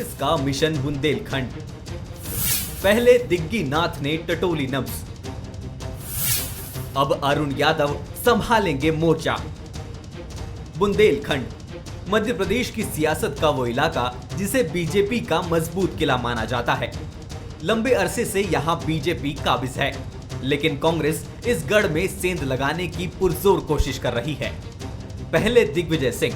कांग्रेस का मिशन बुंदेलखंड। पहले दिग्गी नाथ ने टटोली नब्ज, अब अरुण यादव संभालेंगे मोर्चा। बुंदेलखंड मध्य प्रदेश की सियासत का वो इलाका जिसे बीजेपी का मजबूत किला माना जाता है। लंबे अरसे से यहाँ बीजेपी काबिज है, लेकिन कांग्रेस इस गढ़ में सेंध लगाने की पुरजोर कोशिश कर रही है। पहले दिग्विजय सिंह,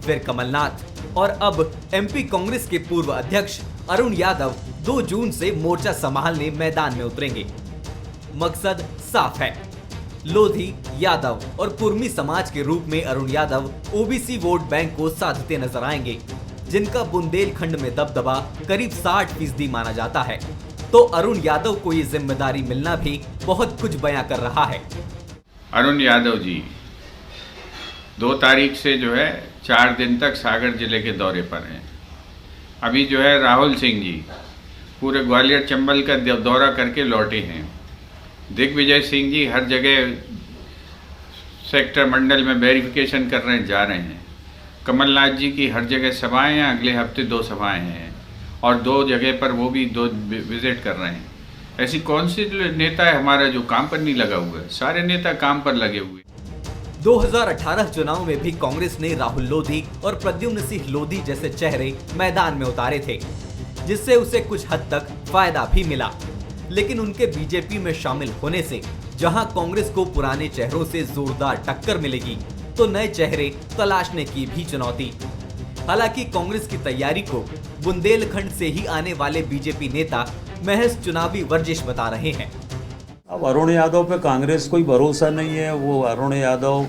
फिर कमलनाथ और अब एमपी कांग्रेस के पूर्व अध्यक्ष अरुण यादव 2 जून से मोर्चा संभालने मैदान में उतरेंगे। मकसद साफ है, लोधी, यादव और कुर्मी समाज के रूप में Arun Yadav OBC vote bank को साधते नजर आएंगे, जिनका बुंदेलखंड में दबदबा करीब 60% माना जाता है। तो अरुण यादव को ये जिम्मेदारी मिलना भी बहुत कुछ बयां कर रहा है। अरुण यादव जी 2 तारीख से जो है 4 दिन तक सागर जिले के दौरे पर हैं। अभी जो है राहुल सिंह जी पूरे ग्वालियर चंबल का दौरा करके लौटे हैं। दिग्विजय सिंह जी हर जगह सेक्टर मंडल में वेरिफिकेशन जा रहे हैं। कमलनाथ जी की हर जगह सभाएं हैं, अगले हफ्ते 2 सभाएं हैं और 2 जगह पर वो भी 2 विजिट कर रहे हैं। ऐसी कौन सी नेता है हमारा जो काम पर नहीं लगा हुआ है? सारे नेता काम पर लगे हुए। 2018 चुनाव में भी कांग्रेस ने राहुल लोधी और प्रद्युम्न सिंह लोधी जैसे चेहरे मैदान में उतारे थे, जिससे उसे कुछ हद तक फायदा भी मिला। लेकिन उनके बीजेपी में शामिल होने से जहां कांग्रेस को पुराने चेहरों से जोरदार टक्कर मिलेगी, तो नए चेहरे तलाशने की भी चुनौती। हालांकि कांग्रेस की तैयारी को बुंदेलखंड से ही आने वाले बीजेपी नेता महज चुनावी वर्जिश बता रहे हैं। अब अरुण यादव पे कांग्रेस कोई भरोसा नहीं है। वो अरुण यादव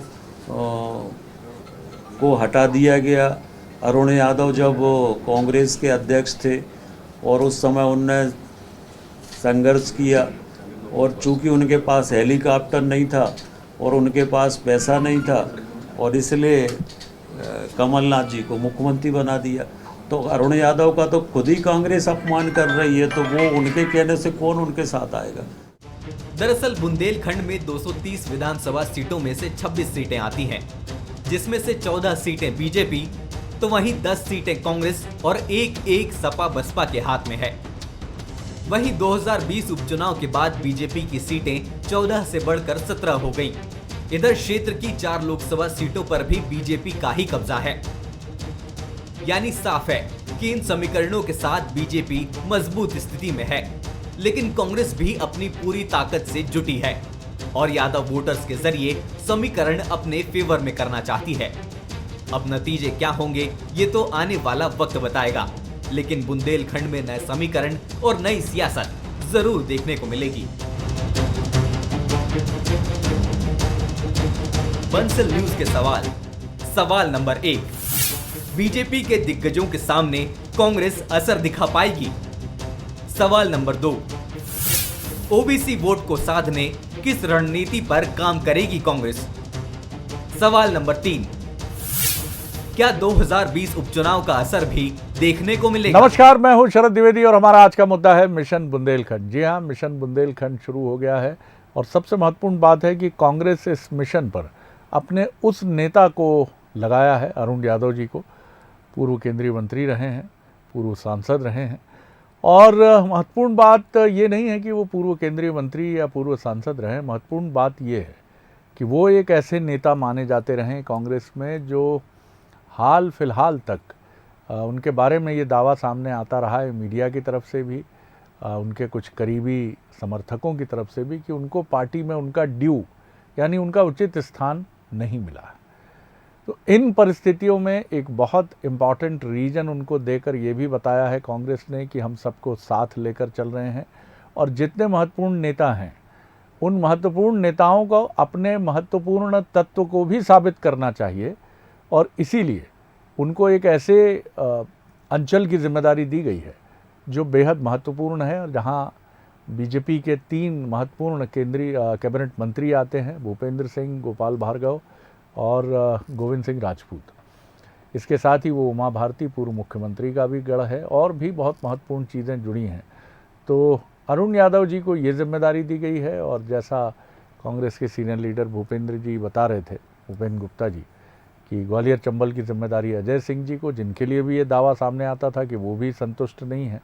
को हटा दिया गया। अरुण यादव जब कांग्रेस के अध्यक्ष थे और उस समय उनने संघर्ष किया, और चूंकि उनके पास हेलीकॉप्टर नहीं था और उनके पास पैसा नहीं था, और इसलिए कमलनाथ जी को मुख्यमंत्री बना दिया। तो अरुण यादव का तो खुद ही कांग्रेस अपमान कर रही है, तो वो उनके कहने से कौन उनके साथ आएगा। दरअसल बुंदेलखंड में 230 विधानसभा सीटों में से 26 सीटें आती हैं, जिसमें से 14 सीटें बीजेपी, तो वहीं 10 सीटें कांग्रेस और एक सपा बसपा के हाथ में है। वहीं 2020 उपचुनाव के बाद बीजेपी की सीटें 14 से बढ़कर 17 हो गईं। इधर क्षेत्र की 4 लोकसभा सीटों पर भी बीजेपी का ही कब्जा है। यानी साफ है कि इन समीकरणों के साथ बीजेपी मजबूत स्थिति में है, लेकिन कांग्रेस भी अपनी पूरी ताकत से जुटी है और यादव वोटर्स के जरिए समीकरण अपने फेवर में करना चाहती है। अब नतीजे क्या होंगे ये तो आने वाला वक्त बताएगा, लेकिन बुंदेलखंड में नए समीकरण और नई सियासत जरूर देखने को मिलेगी। बंसल न्यूज के सवाल नंबर 1, बीजेपी के दिग्गजों के सामने कांग्रेस असर दिखा पाएगी? सवाल नंबर 2, ओबीसी वोट को साधने किस रणनीति पर काम करेगी कांग्रेस? सवाल नंबर 3, क्या 2020 उपचुनाव का असर भी देखने को मिलेगा? नमस्कार, मैं हूं शरद द्विवेदी और हमारा आज का मुद्दा है मिशन बुंदेलखंड। जी हां, मिशन बुंदेलखंड शुरू हो गया है और सबसे महत्वपूर्ण बात है कि कांग्रेस इस मिशन पर अपने उस नेता को लगाया है, अरुण यादव जी को। पूर्व केंद्रीय मंत्री रहे हैं, पूर्व सांसद रहे हैं, और महत्वपूर्ण बात ये नहीं है कि वो पूर्व केंद्रीय मंत्री या पूर्व सांसद रहे। महत्वपूर्ण बात ये है कि वो एक ऐसे नेता माने जाते रहे कांग्रेस में जो हाल फिलहाल तक उनके बारे में ये दावा सामने आता रहा है मीडिया की तरफ से भी, उनके कुछ करीबी समर्थकों की तरफ से भी, कि उनको पार्टी में उनका ड्यू यानी उनका उचित स्थान नहीं मिला। तो इन परिस्थितियों में एक बहुत इम्पॉर्टेंट रीजन उनको देकर ये भी बताया है कांग्रेस ने कि हम सबको साथ लेकर चल रहे हैं, और जितने महत्वपूर्ण नेता हैं उन महत्वपूर्ण नेताओं को अपने महत्वपूर्ण तत्व को भी साबित करना चाहिए, और इसीलिए उनको एक ऐसे अंचल की जिम्मेदारी दी गई है जो बेहद महत्वपूर्ण है, और जहां बीजेपी के 3 महत्वपूर्ण केंद्रीय कैबिनेट मंत्री आते हैं, भूपेंद्र सिंह, गोपाल भार्गव और गोविंद सिंह राजपूत। इसके साथ ही वो उमा भारती पूर्व मुख्यमंत्री का भी गढ़ है, और भी बहुत महत्वपूर्ण चीज़ें जुड़ी हैं। तो अरुण यादव जी को ये जिम्मेदारी दी गई है, और जैसा कांग्रेस के सीनियर लीडर भूपेंद्र जी बता रहे थे, भूपेंद्र गुप्ता जी, कि ग्वालियर चंबल की जिम्मेदारी अजय सिंह जी को, जिनके लिए भी ये दावा सामने आता था कि वो भी संतुष्ट नहीं है।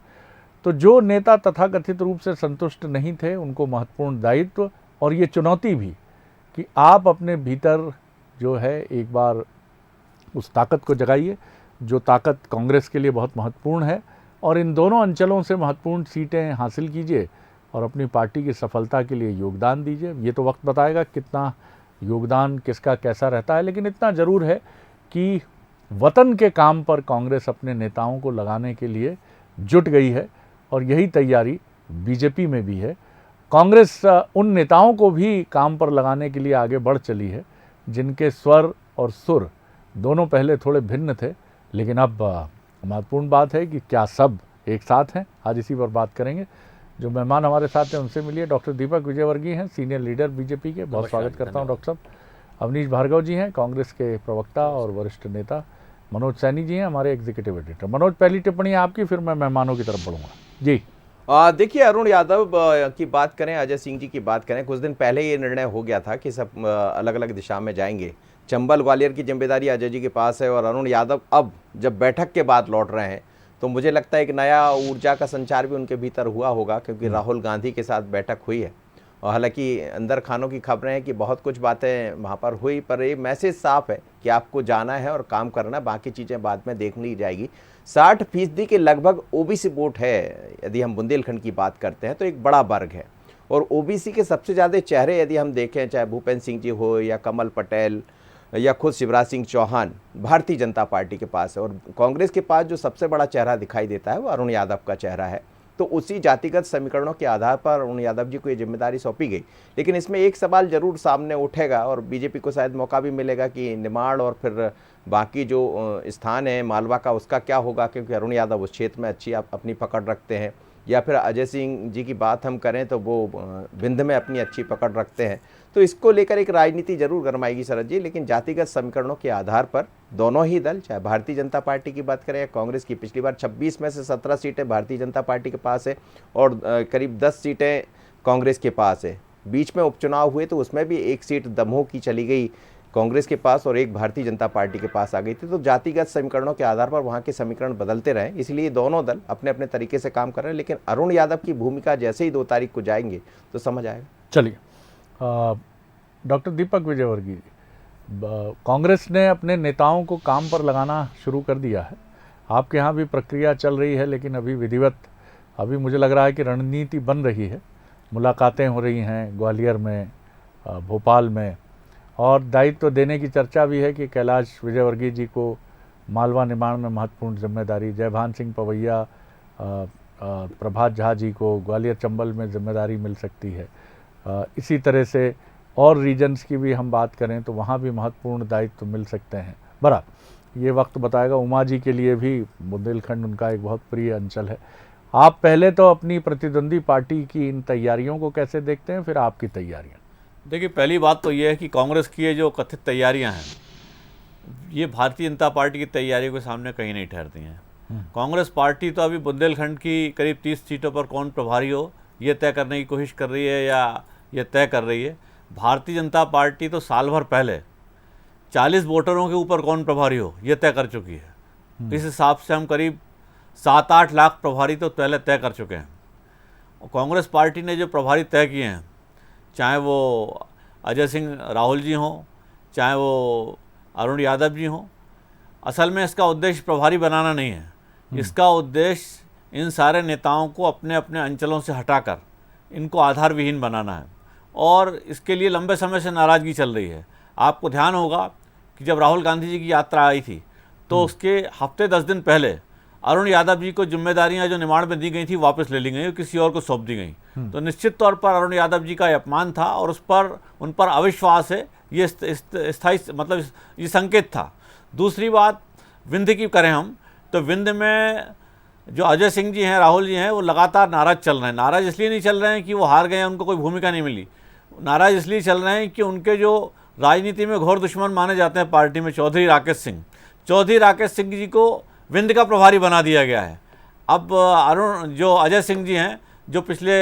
तो जो नेता तथाकथित रूप से संतुष्ट नहीं थे उनको महत्वपूर्ण दायित्व और ये चुनौती भी कि आप अपने भीतर जो है एक बार उस ताकत को जगाइए जो ताकत कांग्रेस के लिए बहुत महत्वपूर्ण है, और इन दोनों अंचलों से महत्वपूर्ण सीटें हासिल कीजिए और अपनी पार्टी की सफलता के लिए योगदान दीजिए। ये तो वक्त बताएगा कितना योगदान किसका कैसा रहता है, लेकिन इतना ज़रूर है कि वतन के काम पर कांग्रेस अपने नेताओं को लगाने के लिए जुट गई है और यही तैयारी बीजेपी में भी है। कांग्रेस उन नेताओं को भी काम पर लगाने के लिए आगे बढ़ चली है जिनके स्वर और सुर दोनों पहले थोड़े भिन्न थे, लेकिन अब महत्वपूर्ण बात है कि क्या सब एक साथ हैं। आज इसी पर बात करेंगे। जो मेहमान हमारे साथ हैं उनसे मिलिए। डॉक्टर दीपक विजयवर्गीय हैं, सीनियर लीडर बीजेपी के, बहुत स्वागत करता हूं डॉक्टर साहब। अवनीश भार्गव जी हैं, कांग्रेस के प्रवक्ता और वरिष्ठ नेता। मनोज सैनी जी हैं, हमारे एग्जीक्यूटिव एडिटर। मनोज, पहली टिप्पणी आपकी, फिर मैं मेहमानों की तरफ बढ़ूंगा जी। देखिए, अरुण यादव की बात करें, अजय सिंह जी की बात करें, कुछ दिन पहले ये निर्णय हो गया था कि सब अलग अलग दिशा में जाएंगे। चंबल ग्वालियर की जिम्मेदारी अजय जी के पास है और अरुण यादव अब जब बैठक के बाद लौट रहे हैं तो मुझे लगता है एक नया ऊर्जा का संचार भी उनके भीतर हुआ होगा, क्योंकि राहुल गांधी के साथ बैठक हुई है और हालांकि अंदर खानों की खबरें हैं कि बहुत कुछ बातें वहाँ पर हुई, पर ये मैसेज साफ है कि आपको जाना है और काम करना है, बाकी चीज़ें बाद में देख ली जाएगी। 60% के लगभग ओबीसी वोट है। यदि हम बुंदेलखंड की बात करते हैं तो एक बड़ा वर्ग है और ओबीसी के सबसे ज़्यादा चेहरे यदि हम देखें, चाहे भूपेंद्र सिंह जी हो या कमल पटेल या खुद शिवराज सिंह चौहान, भारतीय जनता पार्टी के पास है। और कांग्रेस के पास जो सबसे बड़ा चेहरा दिखाई देता है वो अरुण यादव का चेहरा है। तो उसी जातिगत समीकरणों के आधार पर अरुण यादव जी को ये जिम्मेदारी सौंपी गई। लेकिन इसमें एक सवाल जरूर सामने उठेगा और बीजेपी को शायद मौका भी मिलेगा कि निमाड़ और फिर बाकी जो स्थान है मालवा का, उसका क्या होगा, क्योंकि अरुण यादव उस क्षेत्र में अच्छी अपनी पकड़ रखते हैं। या फिर अजय सिंह जी की बात हम करें तो वो विंध्य में अपनी अच्छी पकड़ रखते हैं। तो इसको लेकर एक राजनीति जरूर गरमाएगी शरद जी, लेकिन जातिगत समीकरणों के आधार पर दोनों ही दल, चाहे भारतीय जनता पार्टी की बात करें या कांग्रेस की, पिछली बार 26 में से 17 सीटें भारतीय जनता पार्टी के पास है और करीब 10 सीटें कांग्रेस के पास है। बीच में उपचुनाव हुए तो उसमें भी एक सीट दमोह की चली गई कांग्रेस के पास और एक भारतीय जनता पार्टी के पास आ गई थी। तो जातिगत समीकरणों के आधार पर वहाँ के समीकरण बदलते रहे, इसलिए दोनों दल अपने अपने तरीके से काम कर रहे हैं। लेकिन अरुण यादव की भूमिका जैसे ही 2 तारीख को जाएंगे तो समझ आएगा। चलिए, डॉक्टर दीपक विजयवर्गीय जी, कांग्रेस ने अपने नेताओं को काम पर लगाना शुरू कर दिया है। आपके यहाँ भी प्रक्रिया चल रही है, लेकिन अभी विधिवत, अभी मुझे लग रहा है कि रणनीति बन रही है। मुलाकातें हो रही हैं ग्वालियर में, भोपाल में, और दायित्व देने की चर्चा भी है कि कैलाश विजयवर्गीय जी को मालवा निर्माण में महत्वपूर्ण जिम्मेदारी, जयभान सिंह पवैया, प्रभात झा जी को ग्वालियर चंबल में जिम्मेदारी मिल सकती है। इसी तरह से और रीजन्स की भी हम बात करें तो वहाँ भी महत्वपूर्ण दायित्व मिल सकते हैं। बड़ा ये वक्त बताएगा। उमा जी के लिए भी बुंदेलखंड उनका एक बहुत प्रिय अंचल है। आप पहले तो अपनी प्रतिद्वंदी पार्टी की इन तैयारियों को कैसे देखते हैं, फिर आपकी तैयारियाँ? देखिए, पहली बात तो ये है कि कांग्रेस की ये जो कथित तैयारियां हैं, ये भारतीय जनता पार्टी की तैयारियों के सामने कहीं नहीं ठहरती हैं। कांग्रेस पार्टी तो अभी बुंदेलखंड की करीब 30 सीटों पर कौन प्रभारी हो ये तय करने की कोशिश कर रही है या ये तय कर रही है। भारतीय जनता पार्टी तो साल भर पहले 40 वोटरों के ऊपर कौन प्रभारी हो ये तय कर चुकी है। इस हिसाब से हम करीब 7-8 लाख प्रभारी तो पहले तय कर चुके हैं। और कांग्रेस पार्टी ने जो प्रभारी तय किए हैं, चाहे वो अजय सिंह राहुल जी हों, चाहे वो अरुण यादव जी हों, असल में इसका उद्देश्य प्रभारी बनाना नहीं है। इसका उद्देश्य इन सारे नेताओं को अपने अपने अंचलों से हटाकर इनको आधार विहीन बनाना है और इसके लिए लंबे समय से नाराज़गी चल रही है। आपको ध्यान होगा कि जब राहुल गांधी जी की यात्रा आई थी तो उसके हफ्ते 10 दिन पहले अरुण यादव जी को जिम्मेदारियां जो निमाड़ में दी गई थी वापस ले ली गई और किसी और को सौंप दी गई। तो निश्चित तौर पर अरुण यादव जी का अपमान था और उन पर अविश्वास है, ये स्थायी मतलब ये संकेत था। दूसरी बात, विंध्य की करें हम तो विंध्य में जो अजय सिंह जी हैं, राहुल जी हैं, वो लगातार नाराज़ चल रहे हैं। नाराज़ इसलिए नहीं चल रहे हैं कि वो हार गए हैं, उनको कोई भूमिका नहीं मिली। नाराज़ इसलिए चल रहे हैं कि उनके जो राजनीति में घोर दुश्मन माने जाते हैं पार्टी में, चौधरी राकेश सिंह जी को विंध्य का प्रभारी बना दिया गया है। अब जो अजय सिंह जी हैं, जो पिछले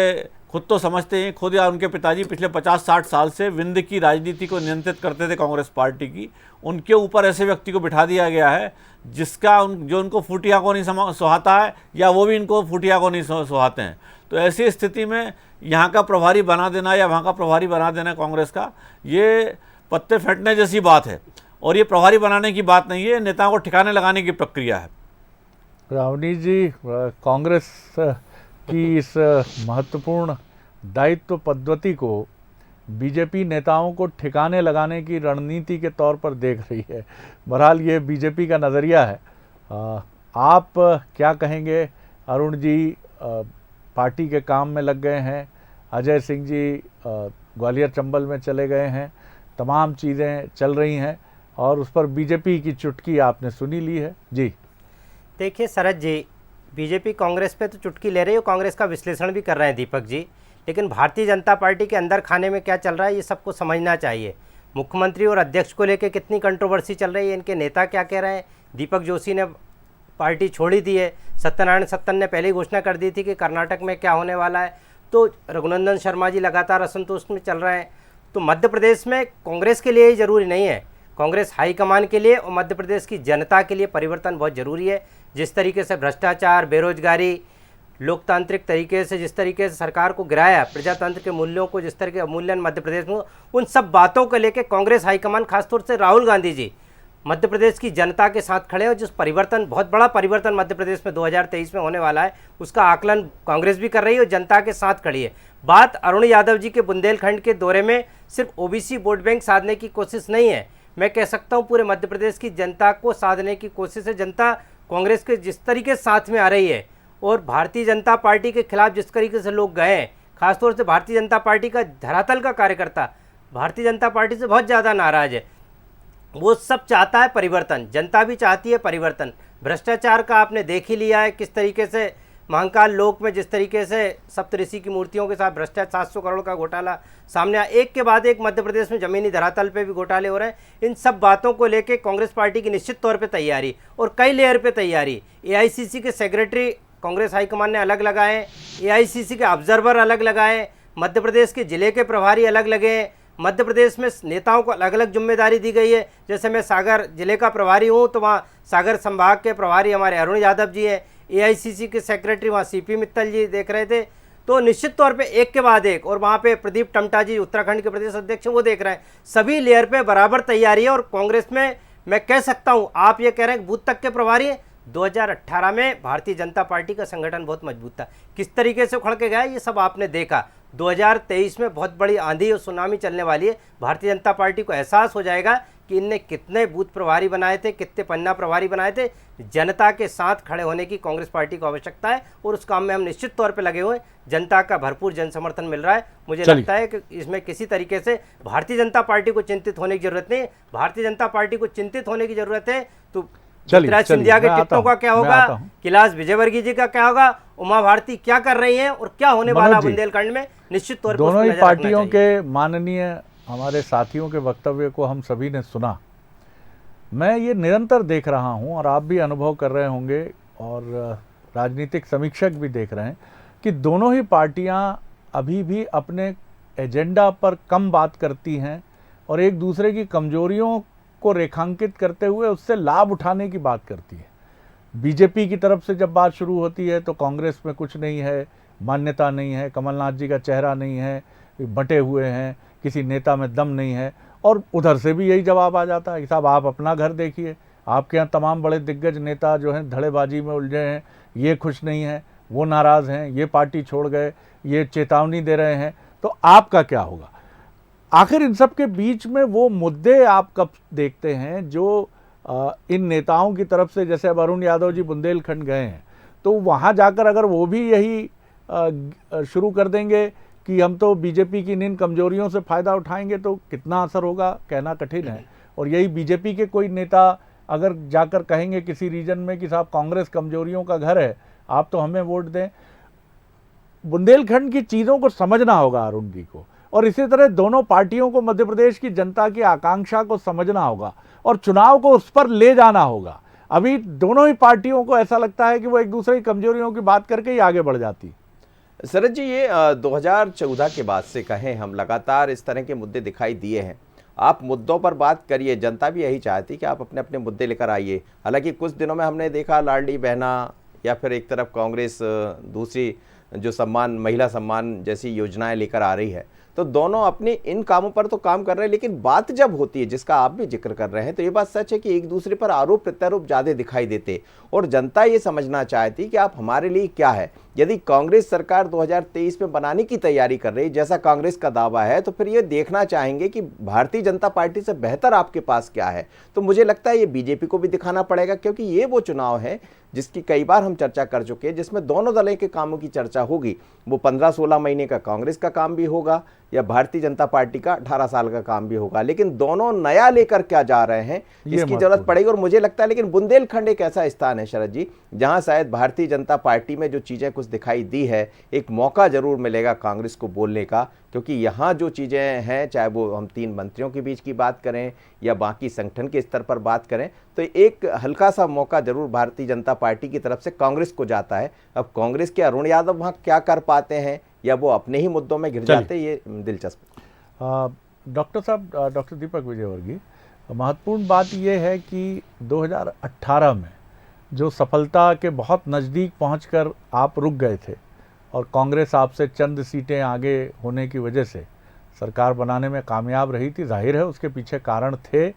खुद तो समझते हैं, खुद या उनके पिताजी पिछले 50-60 साल से विंध्य की राजनीति को नियंत्रित करते थे कांग्रेस पार्टी की, उनके ऊपर ऐसे व्यक्ति को बिठा दिया गया है जो उनको फूटिया को नहीं सुहाता है, या वो भी इनको फूटिया को नहीं सुहाते हैं। तो ऐसी स्थिति में यहाँ का प्रभारी बना देना या वहाँ का प्रभारी बना देना कांग्रेस का, ये पत्ते फेंटने जैसी बात है। और ये प्रभारी बनाने की बात नहीं है, नेताओं को ठिकाने लगाने की प्रक्रिया है। रावनी जी, कांग्रेस की इस महत्वपूर्ण दायित्व पद्धति को बीजेपी नेताओं को ठिकाने लगाने की रणनीति के तौर पर देख रही है। बहरहाल ये बीजेपी का नज़रिया है। आप क्या कहेंगे? अरुण जी पार्टी के काम में लग गए हैं, अजय सिंह जी ग्वालियर चंबल में चले गए हैं, तमाम चीज़ें चल रही हैं और उस पर बीजेपी की चुटकी आपने सुनी ली है। जी देखिए शरद जी, बीजेपी कांग्रेस पे तो चुटकी ले रही है, कांग्रेस का विश्लेषण भी कर रहे हैं दीपक जी, लेकिन भारतीय जनता पार्टी के अंदर खाने में क्या चल रहा है ये सबको समझना चाहिए। मुख्यमंत्री और अध्यक्ष को लेकर कितनी कंट्रोवर्सी चल रही है, इनके नेता क्या कह रहे हैं। दीपक जोशी ने पार्टी छोड़ी दी है, सत्यनारायण सत्तन ने पहले ही घोषणा कर दी थी कि कर्नाटक में क्या होने वाला है, तो रघुनंदन शर्मा जी लगातार असंतोष में चल रहे हैं। तो मध्य प्रदेश में कांग्रेस के लिए ही ज़रूरी नहीं है, कांग्रेस हाईकमान के लिए और मध्य प्रदेश की जनता के लिए परिवर्तन बहुत ज़रूरी है। जिस तरीके से भ्रष्टाचार, बेरोजगारी, लोकतांत्रिक तरीके से जिस तरीके से सरकार को गिराया, प्रजातंत्र के मूल्यों को जिस तरह के अवमूल्यन मध्य प्रदेश में, उन सब बातों को लेकर कांग्रेस हाईकमान खासतौर से राहुल गांधी जी मध्य प्रदेश की जनता के साथ खड़े हैं। और जिस परिवर्तन, बहुत बड़ा परिवर्तन मध्य प्रदेश में 2023 में होने वाला है, उसका आकलन कांग्रेस भी कर रही है और जनता के साथ खड़ी है। बात अरुण यादव जी के बुंदेलखंड के दौरे में सिर्फ ओबीसी वोट बैंक साधने की कोशिश नहीं है, मैं कह सकता हूँ पूरे मध्य प्रदेश की जनता को साधने की कोशिश है। जनता कांग्रेस के जिस तरीके से साथ में आ रही है और भारतीय जनता पार्टी के खिलाफ जिस तरीके से लोग गए हैं, खासतौर से भारतीय जनता पार्टी का धरातल का कार्यकर्ता भारतीय जनता पार्टी से बहुत ज़्यादा नाराज़ है। वो सब चाहता है परिवर्तन, जनता भी चाहती है परिवर्तन। भ्रष्टाचार का आपने देख ही लिया है किस तरीके से महाकाल लोक में जिस तरीके से सप्तऋषि की मूर्तियों के साथ भ्रष्टाचार 700 करोड़ का घोटाला सामने आया, एक के बाद एक मध्य प्रदेश में जमीनी धरातल पे भी घोटाले हो रहे हैं। इन सब बातों को लेके कांग्रेस पार्टी की निश्चित तौर पे तैयारी और कई लेयर पे तैयारी। एआईसीसी के सेक्रेटरी कांग्रेस हाईकमान ने अलग लगाए, एआईसीसी के ऑब्जर्वर अलग लगाए, मध्य प्रदेश के जिले के प्रभारी अलग लगे, मध्य प्रदेश में नेताओं को अलग अलग जिम्मेदारी दी गई है। जैसे मैं सागर जिले का प्रभारी हूँ तो वहाँ सागर संभाग के प्रभारी हमारे अरुण यादव जी हैं, एआईसीसी के सेक्रेटरी वहाँ सीपी मित्तल जी देख रहे थे। तो निश्चित तौर पे एक के बाद एक, और वहाँ पे प्रदीप टमटा जी उत्तराखंड के प्रदेश अध्यक्ष वो देख रहे हैं। सभी लेयर पे बराबर तैयारी है और कांग्रेस में मैं कह सकता हूँ, आप ये कह रहे हैं बूथ तक के प्रभारी हैं, 2018 में भारतीय जनता पार्टी का संगठन बहुत मजबूत था, किस तरीके से उखड़ के गया ये सब आपने देखा। 2023 में बहुत बड़ी आंधी और सुनामी चलने वाली है। भारतीय जनता पार्टी को एहसास हो जाएगा कि इनने कितने बूथ प्रभारी बनाए थे, कितने पन्ना प्रभारी बनाए थे। जनता के साथ खड़े होने की कांग्रेस पार्टी को आवश्यकता है और उस काम में हम निश्चित तौर पे लगे हुए हैं। जनता का भरपूर जन समर्थन मिल रहा है। मुझे लगता है कि इसमें किसी तरीके से भारतीय जनता पार्टी को चिंतित होने की जरूरत नहीं। भारतीय जनता पार्टी को चिंतित होने की जरूरत है तो ज्योतिराज सिंधिया के टिप्पणों का क्या होगा, कैलाश विजयवर्गीय जी का क्या होगा, उमा भारती क्या कर रही हैं और क्या होने वाला बुंदेलखंड में, निश्चित तौर पर दोनों ही पार्टियों के माननीय हमारे साथियों के वक्तव्य को हम सभी ने सुना। मैं ये निरंतर देख रहा हूँ और आप भी अनुभव कर रहे होंगे और राजनीतिक समीक्षक भी देख रहे हैं कि दोनों ही पार्टियाँ अभी भी अपने एजेंडा पर कम बात करती हैं और एक दूसरे की कमजोरियों को रेखांकित करते हुए उससे लाभ उठाने की बात करती है। बीजेपी की तरफ से जब बात शुरू होती है तो कांग्रेस में कुछ नहीं है, मान्यता नहीं है, कमलनाथ जी का चेहरा नहीं है, बंटे हुए हैं, किसी नेता में दम नहीं है। और उधर से भी यही जवाब आ जाता है कि साहब आप अपना घर देखिए, आपके यहाँ तमाम बड़े दिग्गज नेता जो हैं धड़ेबाजी में उलझे हैं, ये खुश नहीं हैं, वो नाराज़ हैं, ये पार्टी छोड़ गए, ये चेतावनी दे रहे हैं, तो आपका क्या होगा? आखिर इन सब के बीच में वो मुद्दे आप कब देखते हैं जो इन नेताओं की तरफ से, जैसे अब अरुण यादव जी बुंदेलखंड गए हैं तो वहाँ जाकर अगर वो भी यही शुरू कर देंगे कि हम तो बीजेपी की इन कमजोरियों से फ़ायदा उठाएंगे तो कितना असर होगा कहना कठिन है। और यही बीजेपी के कोई नेता अगर जाकर कहेंगे किसी रीजन में कि साहब कांग्रेस कमजोरियों का घर है, आप तो हमें वोट दें। बुंदेलखंड की चीज़ों को समझना होगा अरुण जी को, और इसी तरह दोनों पार्टियों को मध्य प्रदेश की जनता की आकांक्षा को समझना होगा और चुनाव को उस पर ले जाना होगा। अभी दोनों ही पार्टियों को ऐसा लगता है कि वो एक दूसरे की कमजोरियों की बात करके ही आगे बढ़ जाती। शरद जी, ये 2014 के बाद से कहें हम लगातार इस तरह के मुद्दे दिखाई दिए हैं। आप मुद्दों पर बात करिए, जनता भी यही चाहती कि आप अपने अपने मुद्दे लेकर आइए। हालांकि कुछ दिनों में हमने देखा लाडली बहना या फिर एक तरफ कांग्रेस दूसरी जो सम्मान, महिला सम्मान जैसी योजनाएं लेकर आ रही है, तो दोनों अपने इन कामों पर तो काम कर रहे हैं, लेकिन बात जब होती है जिसका आप भी जिक्र कर रहे हैं, तो ये बात सच है कि एक दूसरे पर आरोप प्रत्यारोप ज़्यादा दिखाई देते और जनता ये समझना चाहती कि आप हमारे लिए क्या है। यदि कांग्रेस सरकार 2023 में बनाने की तैयारी कर रही जैसा कांग्रेस का दावा है, तो फिर ये देखना चाहेंगे कि भारतीय जनता पार्टी से बेहतर आपके पास क्या है। तो मुझे लगता है ये बीजेपी को भी दिखाना पड़ेगा, क्योंकि ये वो चुनाव है जिसकी कई बार हम चर्चा कर चुके हैं, जिसमें दोनों दलों के कामों की चर्चा होगी। वो 15-16 महीने का कांग्रेस का काम भी होगा या भारतीय जनता पार्टी का 18 साल का काम भी होगा, लेकिन दोनों नया लेकर क्या जा रहे हैं इसकी जरूरत पड़ेगी। और मुझे लगता है लेकिन बुंदेलखंड एक ऐसा स्थान है शरद जी, जहां शायद भारतीय जनता पार्टी में जो चीजें कुछ दिखाई दी है, एक मौका जरूर मिलेगा कांग्रेस को बोलने का, क्योंकि यहाँ जो चीज़ें हैं, चाहे वो हम 3 मंत्रियों के बीच की बात करें या बाकी संगठन के स्तर पर बात करें, तो एक हल्का सा मौका जरूर भारतीय जनता पार्टी की तरफ से कांग्रेस को जाता है। अब कांग्रेस के अरुण यादव वहाँ क्या कर पाते हैं या वो अपने ही मुद्दों में घिर जाते हैं, ये दिलचस्प। डॉक्टर साहब, डॉक्टर दीपक विजयवर्गीय, महत्वपूर्ण बात यह है कि 2018 में जो सफलता के बहुत नज़दीक पहुंचकर आप रुक गए थे और कांग्रेस आपसे चंद सीटें आगे होने की वजह से सरकार बनाने में कामयाब रही थी। जाहिर है उसके पीछे कारण थे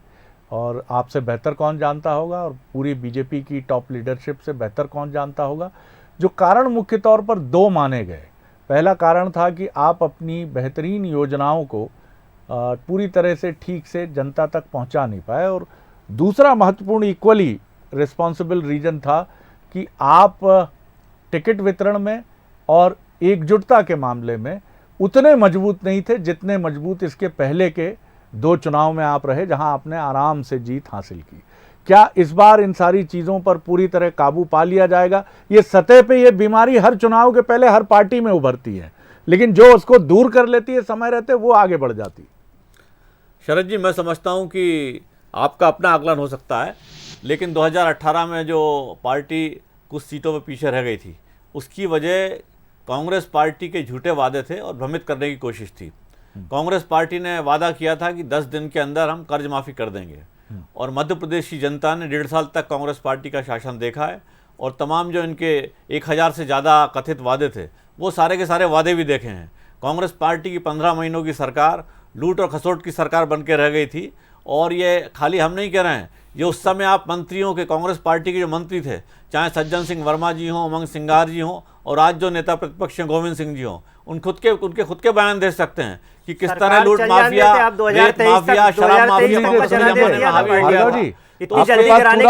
और आपसे बेहतर कौन जानता होगा और पूरी बीजेपी की टॉप लीडरशिप से बेहतर कौन जानता होगा। जो कारण मुख्य तौर पर 2 माने गए। पहला कारण था कि आप अपनी बेहतरीन योजनाओं को पूरी तरह से ठीक से जनता तक पहुंचा नहीं पाए, और दूसरा महत्वपूर्ण इक्वली रिस्पॉन्सिबल रीजन था कि आप टिकट वितरण में और एकजुटता के मामले में उतने मजबूत नहीं थे जितने मजबूत इसके पहले के 2 चुनाव में आप रहे, जहां आपने आराम से जीत हासिल की। क्या इस बार इन सारी चीज़ों पर पूरी तरह काबू पा लिया जाएगा? ये सतह पे ये बीमारी हर चुनाव के पहले हर पार्टी में उभरती है, लेकिन जो उसको दूर कर लेती है समय रहते वो आगे बढ़ जाती। शरद जी, मैं समझता हूं कि आपका अपना आकलन हो सकता है, लेकिन 2018 में जो पार्टी कुछ सीटों पर पीछे रह गई थी, उसकी वजह कांग्रेस पार्टी के झूठे वादे थे और भ्रमित करने की कोशिश थी। कांग्रेस पार्टी ने वादा किया था कि 10 दिन के अंदर हम कर्ज माफ़ी कर देंगे, और मध्य प्रदेश की जनता ने 1.5 साल तक कांग्रेस पार्टी का शासन देखा है और तमाम जो इनके 1000 से ज़्यादा कथित वादे थे वो सारे के सारे वादे भी देखे हैं। कांग्रेस पार्टी की 15 महीनों की सरकार लूट और खसोट की सरकार बन के रह गई थी, और ये खाली हम नहीं कह रहे हैं, ये उस समय आप मंत्रियों के, कांग्रेस पार्टी के जो मंत्री थे, चाहे सज्जन सिंह वर्मा जी हों, उमंग सिंगार जी हों, और आज जो नेता प्रतिपक्ष हैं गोविंद सिंह जी हों, उनके खुद के बयान दे सकते हैं कि किस तरह लूट माफिया, रेत माफिया, शराब माफिया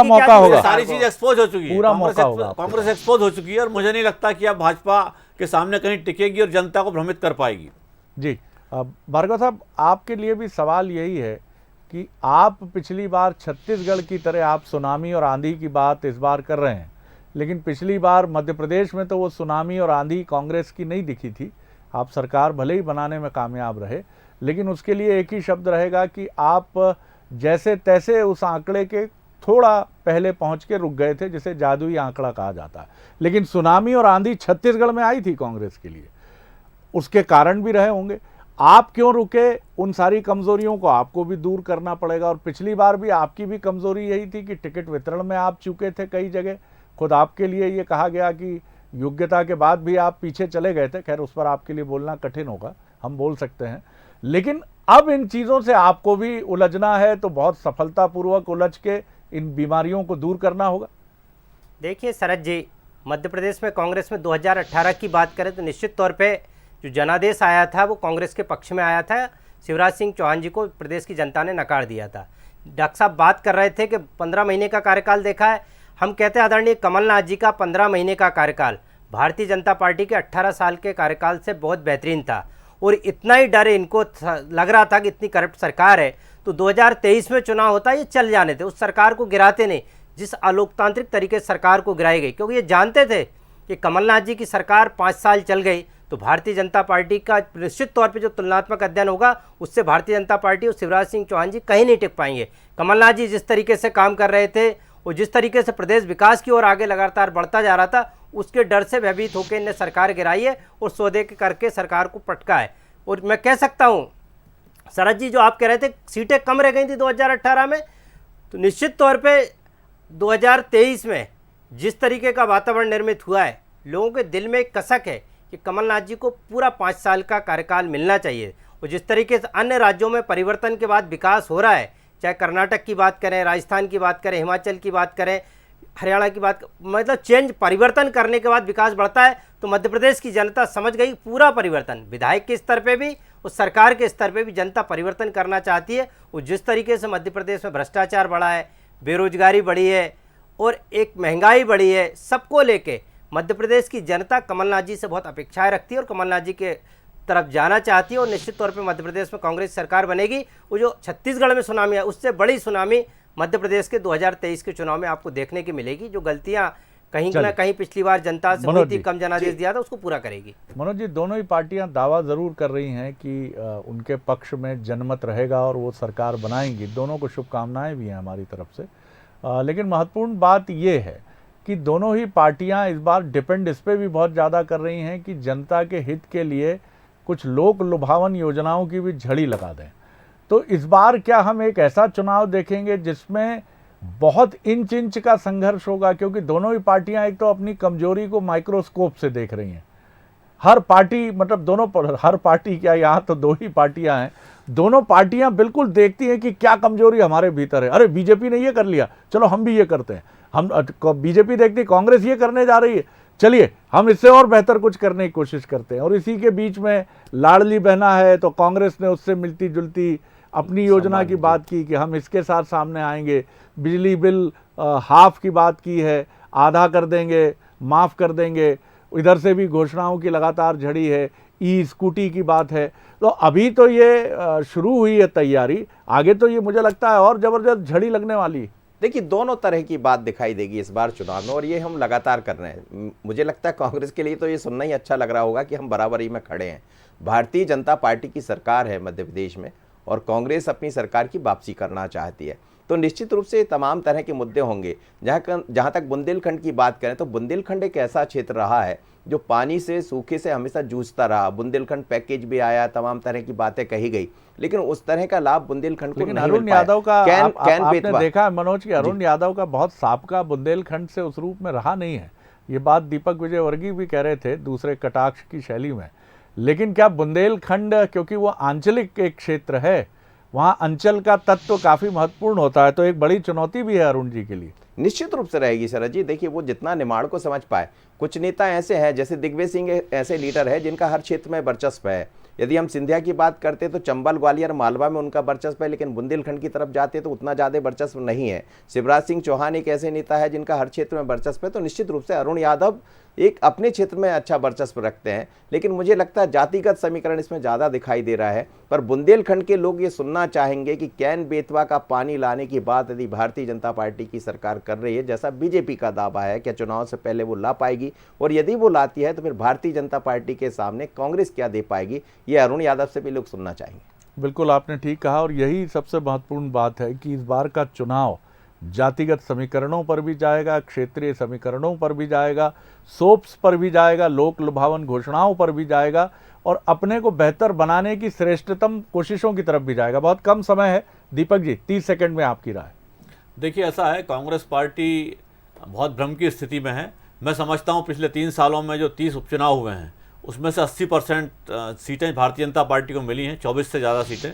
मौका होगा। सारी चीज एक्सपोज हो चुकी है, कांग्रेस एक्सपोज हो चुकी है, और मुझे नहीं लगता कि अब भाजपा के सामने कहीं टिकेगी और जनता को भ्रमित कर पाएगी। जी, भार्गव साहब, आपके लिए भी सवाल यही है कि आप पिछली बार छत्तीसगढ़ की तरह आप सुनामी और आंधी की बात इस बार कर रहे हैं, लेकिन पिछली बार मध्य प्रदेश में तो वो सुनामी और आंधी कांग्रेस की नहीं दिखी थी। आप सरकार भले ही बनाने में कामयाब रहे, लेकिन उसके लिए एक ही शब्द रहेगा कि आप जैसे तैसे उस आंकड़े के थोड़ा पहले पहुंच के रुक गए थे, जिसे जादुई आंकड़ा कहा जाता है। लेकिन सुनामी और आंधी छत्तीसगढ़ में आई थी कांग्रेस के लिए, उसके कारण भी रहे होंगे। आप क्यों रुके? उन सारी कमजोरियों को आपको भी दूर करना पड़ेगा, और पिछली बार भी आपकी भी कमजोरी यही थी कि टिकट वितरण में आप चूके थे कई जगह। खुद आपके लिए ये कहा गया कि योग्यता के बाद भी आप पीछे चले गए थे। खैर, उस पर आपके लिए बोलना कठिन होगा, हम बोल सकते हैं, लेकिन अब इन चीज़ों से आपको भी उलझना है, तो बहुत सफलतापूर्वक उलझ के इन बीमारियों को दूर करना होगा। देखिए शरद जी, मध्य प्रदेश में कांग्रेस में 2018 की बात करें तो निश्चित तौर पे जो जनादेश आया था वो कांग्रेस के पक्ष में आया था। शिवराज सिंह चौहान जी को प्रदेश की जनता ने नकार दिया था। डॉक्टर साहब बात कर रहे थे कि 15 महीने का कार्यकाल देखा है। हम कहते हैं आदरणीय कमलनाथ जी का 15 महीने का कार्यकाल भारतीय जनता पार्टी के 18 साल के कार्यकाल से बहुत बेहतरीन था, और इतना ही डर इनको लग रहा था कि इतनी करप्ट सरकार है तो 2023 में चुनाव होता है ये चल जाने थे, उस सरकार को गिराते नहीं जिस अलोकतांत्रिक तरीके से सरकार को गिराई गई, क्योंकि ये जानते थे कि कमलनाथ जी की सरकार 5 साल चल गई तो भारतीय जनता पार्टी का निश्चित तौर पे जो तुलनात्मक अध्ययन होगा उससे भारतीय जनता पार्टी और शिवराज सिंह चौहान जी कहीं नहीं टिक पाएंगे। कमलनाथ जी जिस तरीके से काम कर रहे थे और जिस तरीके से प्रदेश विकास की ओर आगे लगातार बढ़ता जा रहा था, उसके डर से भयभीत होकर इन्हें सरकार गिराई है और सौदे के करके सरकार को पटका है। और मैं कह सकता हूँ शरद जी, जो आप कह रहे थे सीटें कम रह गई थी 2018 में, तो निश्चित तौर पे 2023 में जिस तरीके का वातावरण निर्मित हुआ है, लोगों के दिल में एक कसक है कि कमलनाथ जी को पूरा 5 साल का कार्यकाल मिलना चाहिए। और जिस तरीके से अन्य राज्यों में परिवर्तन के बाद विकास हो रहा है, चाहे कर्नाटक की बात करें, राजस्थान की बात करें, हिमाचल की बात करें, हरियाणा की बात, मतलब चेंज परिवर्तन करने के बाद विकास बढ़ता है। तो मध्य प्रदेश की जनता समझ गई पूरा परिवर्तन, विधायक के स्तर पे भी और सरकार के स्तर पे भी जनता परिवर्तन करना चाहती है। और जिस तरीके से मध्य प्रदेश में भ्रष्टाचार बढ़ा है, बेरोजगारी बढ़ी है और एक महंगाई बढ़ी है, सबको लेके मध्य प्रदेश की जनता कमलनाथ जी से बहुत अपेक्षाएं रखती है और कमलनाथ जी के तरफ जाना चाहती है। और निश्चित तौर पे मध्य प्रदेश में कांग्रेस सरकार बनेगी। वो जो छत्तीसगढ़ में सुनामी है, उससे बड़ी सुनामी मध्य प्रदेश के 2023 के चुनाव में आपको देखने की मिलेगी। जो गलतियां कहीं ना कहीं पिछली बार जनता से हुई थी, कम जनादेश दिया था, उसको पूरा करेगी। मनोज जी, दोनों ही पार्टियां दावा जरूर कर रही हैं कि उनके पक्ष में जनमत रहेगा और वो सरकार बनाएंगी। दोनों को शुभकामनाएं भी हैं हमारी तरफ से। लेकिन महत्वपूर्ण बात ये है कि दोनों ही पार्टियां इस बार डिपेंड इस पर भी बहुत ज़्यादा कर रही हैं कि जनता के हित के लिए कुछ लोक लुभावन योजनाओं की भी झड़ी लगा दें। तो इस बार क्या हम एक ऐसा चुनाव देखेंगे जिसमें बहुत इंच इंच का संघर्ष होगा? क्योंकि दोनों ही पार्टियां एक तो अपनी कमजोरी को माइक्रोस्कोप से देख रही हैं। हर पार्टी, मतलब हर पार्टी क्या, यहाँ तो 2 ही पार्टियां हैं, दोनों पार्टियां बिल्कुल देखती हैं कि क्या कमजोरी हमारे भीतर है। अरे बीजेपी ने ये कर लिया, चलो हम भी ये करते हैं। हम बीजेपी देखती कांग्रेस ये करने जा रही है, चलिए हम इससे और बेहतर कुछ करने की कोशिश करते हैं। और इसी के बीच में लाडली बहना है तो कांग्रेस ने उससे मिलती जुलती अपनी योजना की बात की कि हम इसके साथ सामने आएंगे। बिजली बिल हाफ की बात की है, आधा कर देंगे, माफ़ कर देंगे। इधर से भी घोषणाओं की लगातार झड़ी है, ई स्कूटी की बात है। तो अभी तो ये शुरू हुई है तैयारी, आगे तो ये मुझे लगता है और ज़बरदस्त झड़ी लगने वाली है। देखिए, दोनों तरह की बात दिखाई देगी इस बार चुनाव में और ये हम लगातार कर रहे हैं। मुझे लगता है कांग्रेस के लिए तो ये सुनना ही अच्छा लग रहा होगा कि हम बराबरी में खड़े हैं। भारतीय जनता पार्टी की सरकार है मध्य प्रदेश में और कांग्रेस अपनी सरकार की वापसी करना चाहती है। तो निश्चित रूप से तमाम तरह के मुद्दे होंगे। जहाँ तक बुंदेलखंड की बात करें तो बुंदेलखंड एक ऐसा क्षेत्र रहा है जो पानी से, सूखे से हमेशा जूझता रहा। बुंदेलखंड पैकेज भी आया, तमाम तरह की बातें कही गई, लेकिन उस तरह का लाभ बुंदेलखंड को नहीं मिल पाया। अरुण यादव का आपने देखा है मनोज कि अरुण यादव का बहुत साबका बुंदेलखंड से उस रूप में रहा नहीं है। ये बात दीपक विजयवर्गीय भी कह रहे थे दूसरे कटाक्ष की शैली में। लेकिन क्या बुंदेलखंड, क्योंकि वो आंचलिक एक क्षेत्र है, वहाँ अंचल का तत्व काफ़ी महत्वपूर्ण होता है, तो एक बड़ी चुनौती भी है अरुण जी के लिए। निश्चित रूप से रहेगी शरद जी। देखिए, वो जितना निमाड़ को समझ पाए। कुछ नेता ऐसे हैं, जैसे दिग्विजय सिंह ऐसे लीडर है जिनका हर क्षेत्र में वर्चस्व है। यदि हम सिंधिया की बात करते हैं तो चंबल, ग्वालियर, मालवा में उनका वर्चस्व है, लेकिन बुंदेलखंड की तरफ जाते तो उतना ज़्यादा वर्चस्व नहीं है। शिवराज सिंह चौहान एक ऐसे नेता है जिनका हर क्षेत्र में वर्चस्व है। तो निश्चित रूप से अरुण यादव एक अपने क्षेत्र में अच्छा वर्चस्व रखते हैं, लेकिन मुझे लगता है जातिगत समीकरण इसमें ज़्यादा दिखाई दे रहा है। पर बुंदेलखंड के लोग ये सुनना चाहेंगे कि कैन बेतवा का पानी लाने की बात यदि भारतीय जनता पार्टी की सरकार कर रही है, जैसा बीजेपी का दावा है, क्या चुनाव से पहले वो ला पाएगी? और यदि वो लाती है तो फिर भारतीय जनता पार्टी के सामने कांग्रेस क्या दे पाएगी? ये अरुण यादव से भी लोग सुनना चाहेंगे। बिल्कुल आपने ठीक कहा, और यही सबसे महत्वपूर्ण बात है कि इस बार का चुनाव जातिगत समीकरणों पर भी जाएगा, क्षेत्रीय समीकरणों पर भी जाएगा, सोप्स पर भी जाएगा, लोक लुभावन घोषणाओं पर भी जाएगा और अपने को बेहतर बनाने की श्रेष्ठतम कोशिशों की तरफ भी जाएगा। बहुत कम समय है दीपक जी, 30 सेकंड में आपकी राय। देखिए, ऐसा है, कांग्रेस पार्टी बहुत भ्रम की स्थिति में है। मैं समझता हूँ पिछले 3 सालों में जो 30 उपचुनाव हुए हैं उसमें से 80% सीटें भारतीय जनता पार्टी को मिली हैं, 24 से ज़्यादा सीटें।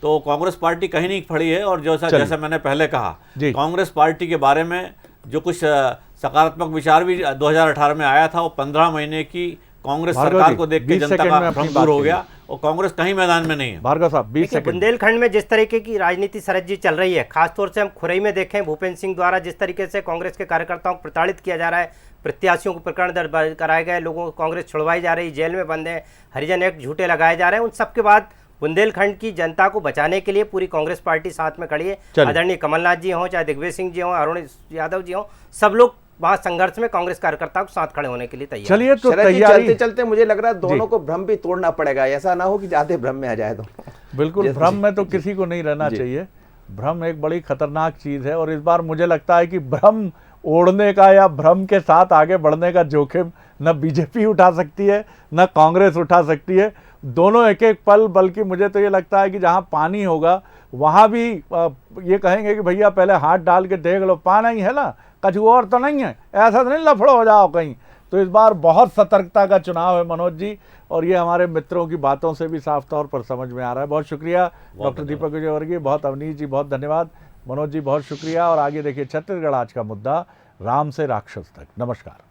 तो कांग्रेस पार्टी कहीं नहीं खड़ी है। और जैसा मैंने पहले कहा, कांग्रेस पार्टी के बारे में जो कुछ सकारात्मक विचार भी 2018 में आया था, वो 15 महीने की कांग्रेस सरकार को देख के जनता का भ्रम दूर हो गया और कांग्रेस कहीं मैदान में नहीं है। भार्गव साहब 20 सेकंड। बुंदेलखंड में जिस तरीके की राजनीति शरद जी चल रही है, खासतौर से हम खुरई में देखें, भूपेंद्र सिंह द्वारा जिस तरीके से कांग्रेस के कार्यकर्ताओं को प्रताड़ित किया जा रहा है, प्रत्याशियों को प्रकरण दर्ज कराए गए, लोगों को कांग्रेस छुड़वाई जा रही, जेल में बंद है, हरिजन एक्ट झूठे लगाए जा रहे हैं, उन सबके बाद बुंदेलखंड की जनता को बचाने के लिए पूरी कांग्रेस पार्टी साथ में खड़ी है। आदरणीय कमलनाथ जी हों, चाहे दिग्विजय सिंह जी हों, अरुण यादव जी हों, सब लोग वहां संघर्ष में कांग्रेस कार्यकर्ताओं के साथ खड़े होने के लिए तैयार। चलिए, तो तैयारी चलते चलते मुझे लग रहा है दोनों को भ्रम भी तोड़ना पड़ेगा, ऐसा ना हो कि ज्यादा भ्रम में आ जाए। तो बिल्कुल, भ्रम में तो किसी को नहीं रहना चाहिए। भ्रम एक बड़ी खतरनाक चीज है और इस बार मुझे लगता है कि भ्रम ओढ़ने का या भ्रम के साथ आगे बढ़ने का जोखिम न बीजेपी उठा सकती है न कांग्रेस उठा सकती है। दोनों एक एक पल, बल्कि मुझे तो ये लगता है कि जहाँ पानी होगा वहाँ भी ये कहेंगे कि भैया पहले हाथ डाल के देख लो, पानी है ना, कछु और तो नहीं है, ऐसा तो नहीं लफड़ो हो जाओ कहीं। तो इस बार बहुत सतर्कता का चुनाव है मनोज जी, और ये हमारे मित्रों की बातों से भी साफ तौर पर समझ में आ रहा है। बहुत शुक्रिया डॉक्टर दीपक विजयवर्गीय, बहुत अवनीश जी बहुत धन्यवाद, मनोज जी बहुत शुक्रिया। और आगे देखिए छत्तीसगढ़ आज का मुद्दा, राम से राक्षस तक। नमस्कार।